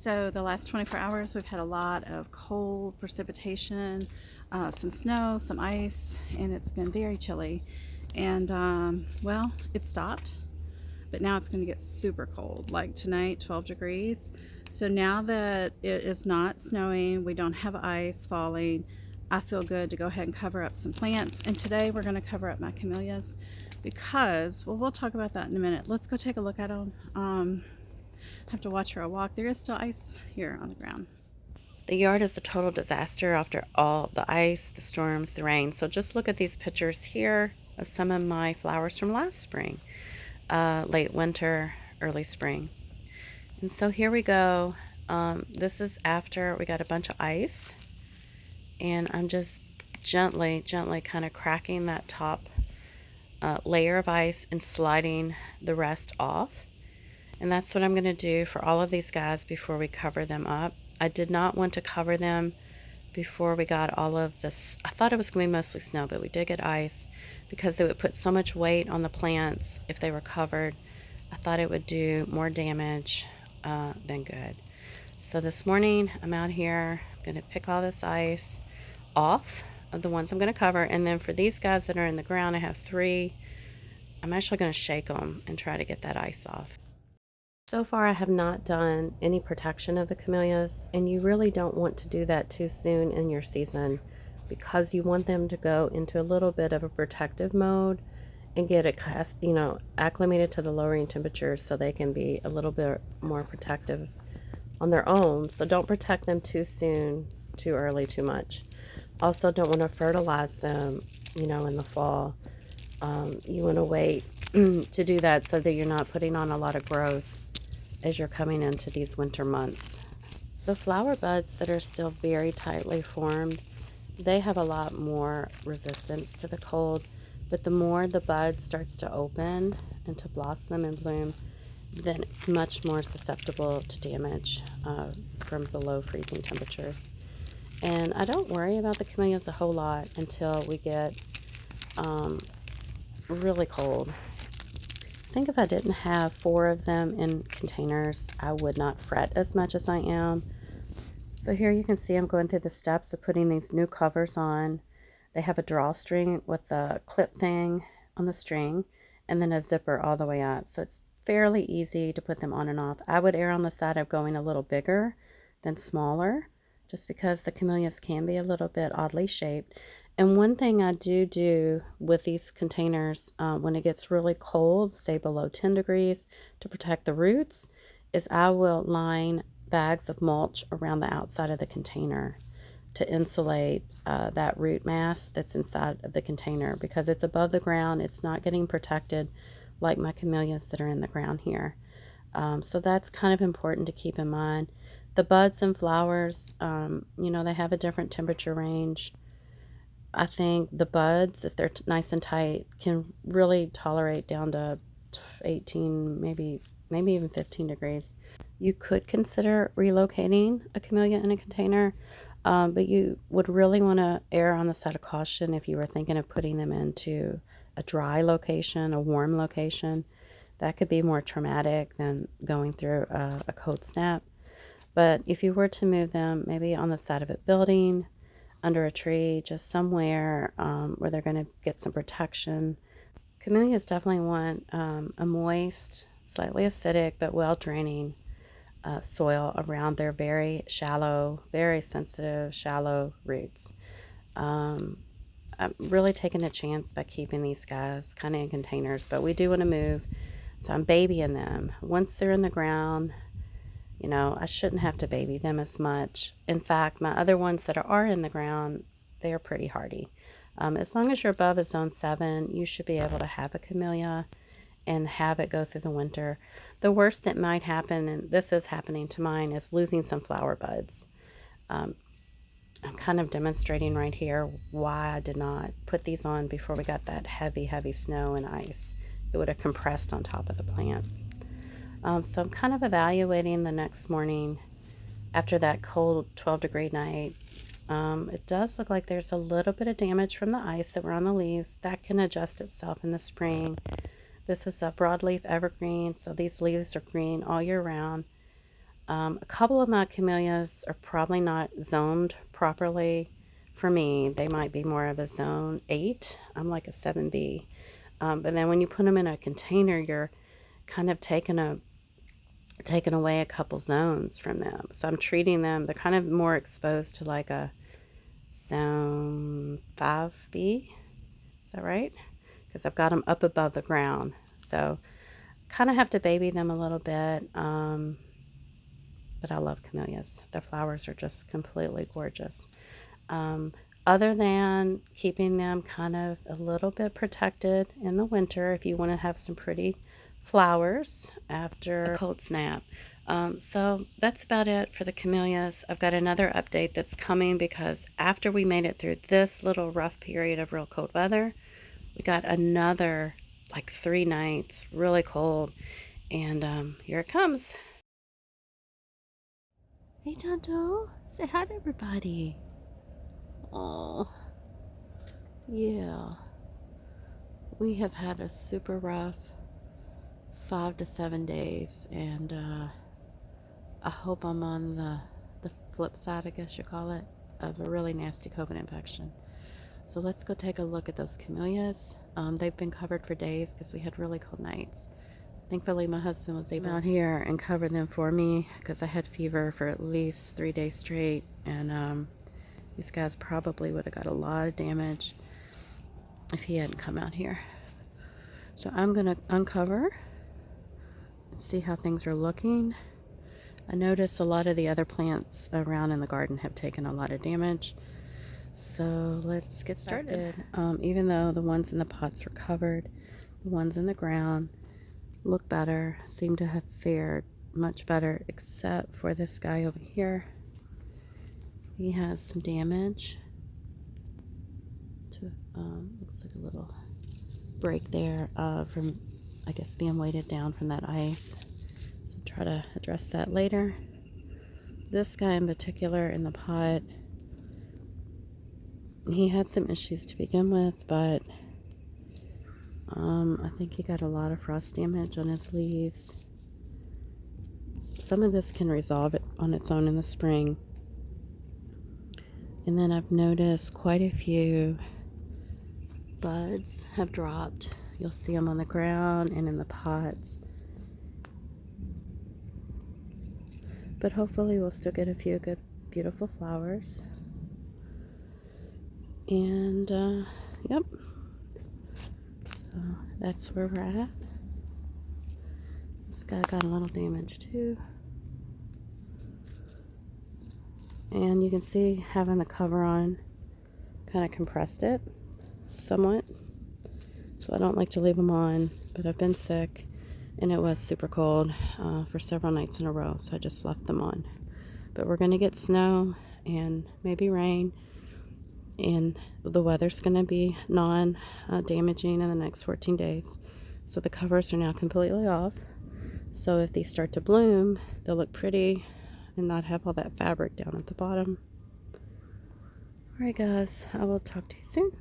So the last 24 hours we've had a lot of cold precipitation, some snow, some ice, and it's been very chilly. And well, it stopped, but now it's going to get super cold. Like tonight, 12 degrees. So now that it is not snowing, we don't have ice falling, I feel good to go ahead and cover up some plants. And today we're going to cover up my camellias because, well, we'll talk about that in a minute. Let's go take a look at them. Have to watch where I walk. There is still ice here on the ground. The yard is a total disaster after all the ice, the storms, the rain. So just look at these pictures here of some of my flowers from last spring, late winter, early spring. And so here we go. This is after we got a bunch of ice, and I'm just gently kind of cracking that top layer of ice and sliding the rest off. And that's what I'm going to do for all of these guys before we cover them up. I did not want to cover them before we got all of this. I thought it was going to be mostly snow, but we did get ice because it would put so much weight on the plants if they were covered. I thought it would do more damage than good. So this morning I'm out here, I'm going to pick all this ice off of the ones I'm going to cover. And then for these guys that are in the ground, I have 3. I'm actually going to shake them and try to get that ice off. So far I have not done any protection of the camellias, and you really don't want to do that too soon in your season because you want them to go into a little bit of a protective mode and get it, acclimated to the lowering temperatures so they can be a little bit more protective on their own. So don't protect them too soon, too early, too much. Also don't want to fertilize them, in the fall. You want to wait to do that so that you're not putting on a lot of growth as you're coming into these winter months. The flower buds that are still very tightly formed, they have a lot more resistance to the cold, but the more the bud starts to open and to blossom and bloom, then it's much more susceptible to damage from below freezing temperatures. And I don't worry about the camellias a whole lot until we get really cold. I think if I didn't have 4 of them in containers, I would not fret as much as I am. So here you can see I'm going through the steps of putting these new covers on. They have a drawstring with a clip thing on the string and then a zipper all the way up. So it's fairly easy to put them on and off. I would err on the side of going a little bigger than smaller, just because the camellias can be a little bit oddly shaped. And one thing I do with these containers when it gets really cold, say below 10 degrees, to protect the roots, is I will line bags of mulch around the outside of the container to insulate that root mass that's inside of the container, because it's above the ground. It's not getting protected like my camellias that are in the ground here. So that's kind of important to keep in mind. The buds and flowers, they have a different temperature range. I think the buds, if they're nice and tight, can really tolerate down to 18, maybe even 15 degrees. You could consider relocating a camellia in a container, but you would really want to err on the side of caution if you were thinking of putting them into a dry location, a warm location. That could be more traumatic than going through a cold snap. But if you were to move them maybe on the side of a building, under a tree, just somewhere where they're going to get some protection. Camellias definitely want a moist, slightly acidic, but well-draining soil around their very shallow, very sensitive, shallow roots. I'm really taking a chance by keeping these guys kind of in containers, but we do want to move, so I'm babying them. Once they're in the ground, I shouldn't have to baby them as much. In fact, my other ones that are in the ground, they are pretty hardy. As long as you're above a zone 7, you should be able to have a camellia and have it go through the winter. The worst that might happen, and this is happening to mine, is losing some flower buds. I'm kind of demonstrating right here why I did not put these on before we got that heavy snow and ice. It would have compressed on top of the plant. So I'm kind of evaluating the next morning after that cold 12-degree night. It does look like there's a little bit of damage from the ice that were on the leaves. That can adjust itself in the spring. This is a broadleaf evergreen, so these leaves are green all year round. A couple of my camellias are probably not zoned properly for me. They might be more of a zone 8. I'm like a 7B. But then when you put them in a container, you're kind of taking away a couple zones from them. So I'm treating them, they're kind of more exposed to like a zone 5B. Is that right? Because I've got them up above the ground. So kind of have to baby them a little bit. But I love camellias. The flowers are just completely gorgeous. Other than keeping them kind of a little bit protected in the winter if you want to have some pretty flowers after a cold snap. So that's about it for the camellias. I've got another update that's coming because after we made it through this little rough period of real cold weather, we got another like 3 nights really cold, and here it comes. Hey Tonto, say hi to everybody. Oh, yeah. We have had a super rough 5 to 7 days, and I hope I'm on the flip side, I guess you call it, of a really nasty COVID infection. So let's go take a look at those camellias. They've been covered for days because we had really cold nights. Thankfully, my husband was able to come out here and cover them for me because I had fever for at least 3 days straight, and these guys probably would have got a lot of damage if he hadn't come out here. So I'm going to uncover and see how things are looking. I notice a lot of the other plants around in the garden have taken a lot of damage. So let's get started. Even though the ones in the pots were covered, the ones in the ground look better, seem to have fared much better, except for this guy over here. He has some damage to looks like a little break there from, I guess, being weighted down from that ice. So try to address that later. This guy in particular in the pot, he had some issues to begin with, but I think he got a lot of frost damage on his leaves. Some of this can resolve it on its own in the spring. And then I've noticed quite a few buds have dropped. You'll see them on the ground and in the pots. But hopefully we'll still get a few good, beautiful flowers. And, yep. So that's where we're at. This guy got a little damage too. And you can see having the cover on kind of compressed it somewhat. So I don't like to leave them on, but I've been sick and it was super cold for several nights in a row, so I just left them on. But we're going to get snow and maybe rain, and the weather's going to be non-damaging in the next 14 days. So the covers are now completely off. So if these start to bloom, they'll look pretty and not have all that fabric down at the bottom. Alright guys, I will talk to you soon.